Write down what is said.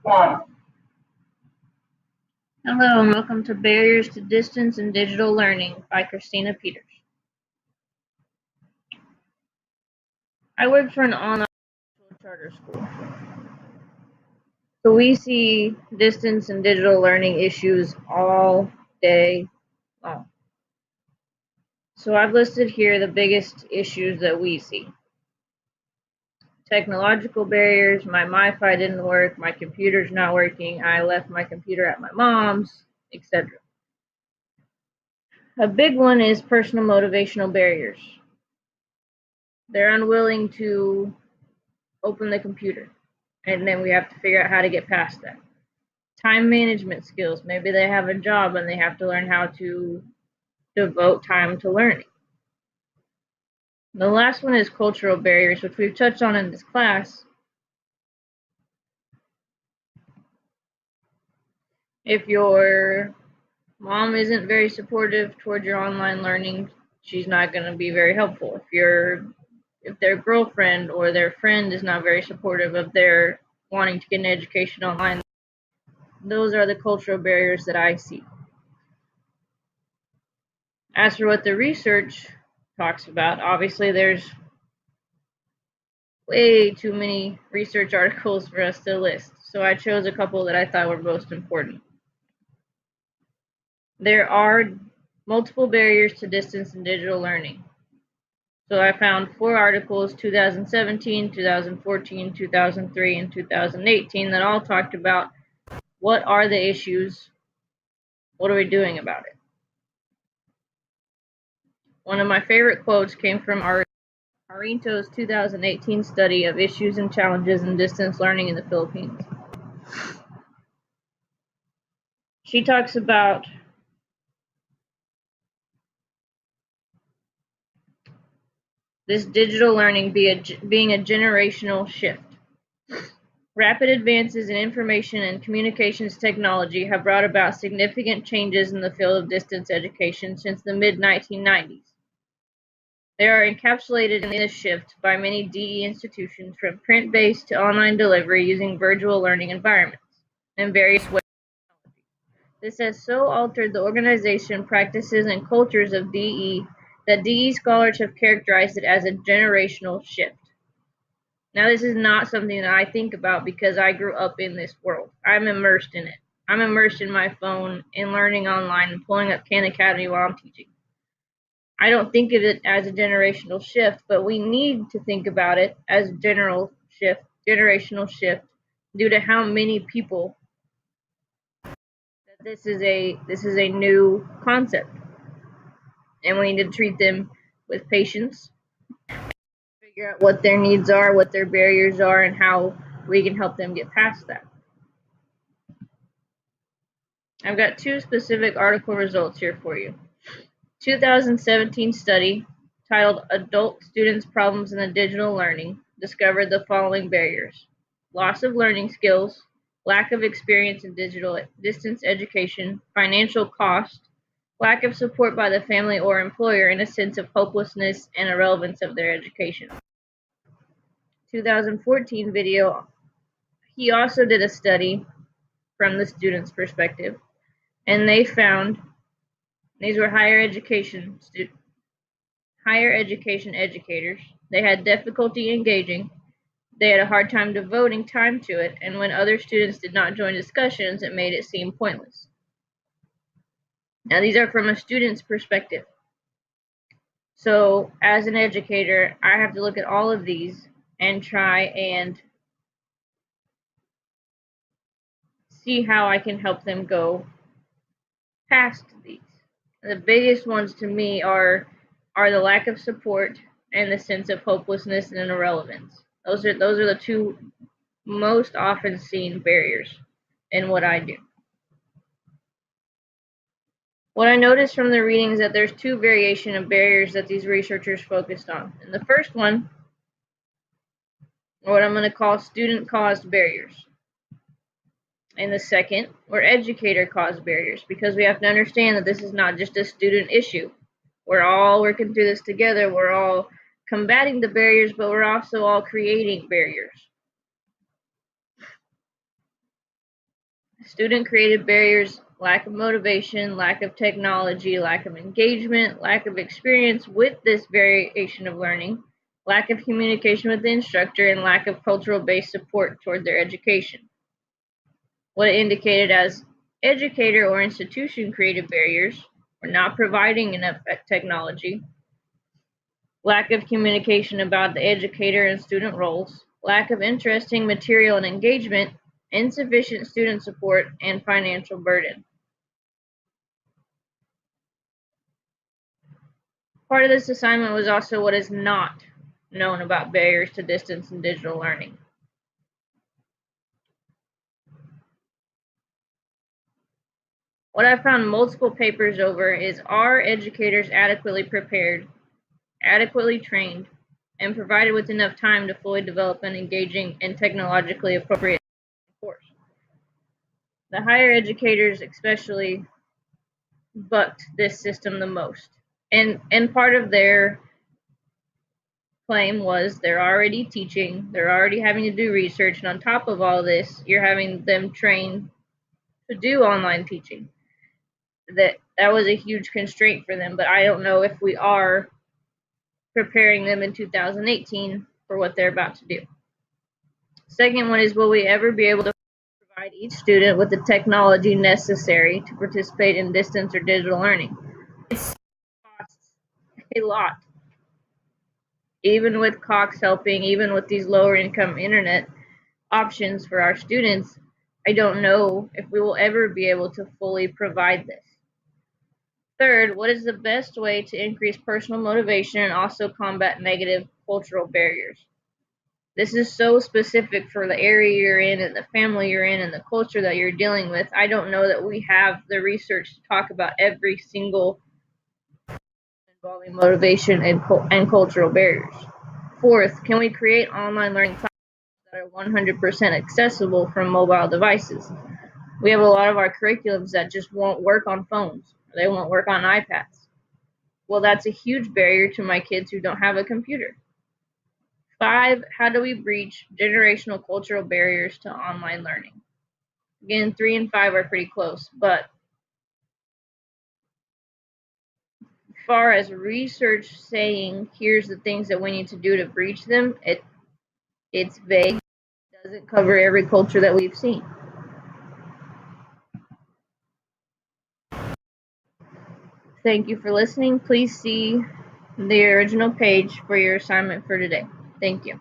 Hello and welcome to Barriers to Distance and Digital Learning by Christina Peters. I work for an online charter school. So we see distance and digital learning issues all day long. So I've listed here the biggest issues that we see. Technological barriers, my Wi-Fi didn't work, my computer's not working, I left my computer at my mom's, etc. A big one is personal motivational barriers. They're unwilling to open the computer, and then we have to figure out how to get past that. Time management skills. Maybe they have a job and they have to learn how to devote time to learning. The last one is cultural barriers, which we've touched on in this class. If your mom isn't very supportive towards your online learning, she's not going to be very helpful. If their girlfriend or their friend is not very supportive of their wanting to get an education online, those are the cultural barriers that I see. As for what the research talks about, obviously there's way too many research articles for us to list, so I chose a couple that I thought were most important. There are multiple barriers to distance and digital learning. So I found 4 articles, 2017, 2014, 2003, and 2018, that all talked about what are the issues, what are we doing about it. One of my favorite quotes came from Arinto's 2018 study of issues and challenges in distance learning in the Philippines. She talks about this digital learning being a generational shift. Rapid advances in information and communications technology have brought about significant changes in the field of distance education since the mid-1990s. They are encapsulated in this shift by many DE institutions, from print-based to online delivery using virtual learning environments and various ways. This has so altered the organization, practices, and cultures of DE that DE scholars have characterized it as a generational shift. Now, this is not something that I think about because I grew up in this world. I'm immersed in it. I'm immersed in my phone and learning online and pulling up Khan Academy while I'm teaching. I don't think of it as a generational shift, but we need to think about it as a generational shift, due to how many people that this is a new concept, and we need to treat them with patience, figure out what their needs are, what their barriers are, and how we can help them get past that. I've got 2 specific article results here for you. 2017 study titled Adult Students' Problems in the Digital Learning discovered the following barriers: loss of learning skills, lack of experience in digital distance education, financial cost, lack of support by the family or employer, and a sense of hopelessness and irrelevance of their education. 2014 video, he also did a study from the students' perspective, and they found these were higher education educators. They had difficulty engaging. They had a hard time devoting time to it, and when other students did not join discussions, it made it seem pointless. Now, these are from a student's perspective. So, as an educator, I have to look at all of these and try and see how I can help them go past these. The biggest ones to me are the lack of support and the sense of hopelessness and irrelevance. Those are the 2 most often seen barriers in what I do. What I noticed from the reading is that there's 2 variation of barriers that these researchers focused on. And the first one, what I'm going to call student-caused barriers. And the second, or educator-caused barriers, because we have to understand that this is not just a student issue. We're all working through this together. We're all combating the barriers, but we're also all creating barriers. Student-created barriers: lack of motivation, lack of technology, lack of engagement, lack of experience with this variation of learning, lack of communication with the instructor, and lack of cultural-based support toward their education. What it indicated as educator or institution-created barriers were not providing enough technology, lack of communication about the educator and student roles, lack of interesting material and engagement, insufficient student support, and financial burden. Part of this assignment was also what is not known about barriers to distance and digital learning. What I found multiple papers over is, are educators adequately prepared, adequately trained, and provided with enough time to fully develop an engaging and technologically appropriate course? The higher educators especially bucked this system the most. And part of their claim was they're already teaching, they're already having to do research, and on top of all this, you're having them train to do online teaching. That was a huge constraint for them, but I don't know if we are preparing them in 2018 for what they're about to do. Second one is, will we ever be able to provide each student with the technology necessary to participate in distance or digital learning? It costs a lot. Even with Cox helping, even with these lower income internet options for our students, I don't know if we will ever be able to fully provide this. Third, what is the best way to increase personal motivation and also combat negative cultural barriers? This is so specific for the area you're in and the family you're in and the culture that you're dealing with. I don't know that we have the research to talk about every single involving motivation and cultural barriers. Fourth, can we create online learning platforms that are 100% accessible from mobile devices? We have a lot of our curriculums that just won't work on phones. They won't work on iPads. Well, that's a huge barrier to my kids who don't have a computer. 5, how do we breach generational cultural barriers to online learning? Again, 3 and 5 are pretty close, but as far as research saying here's the things that we need to do to breach them, it's vague. It doesn't cover every culture that we've seen. Thank you for listening. Please see the original page for your assignment for today. Thank you.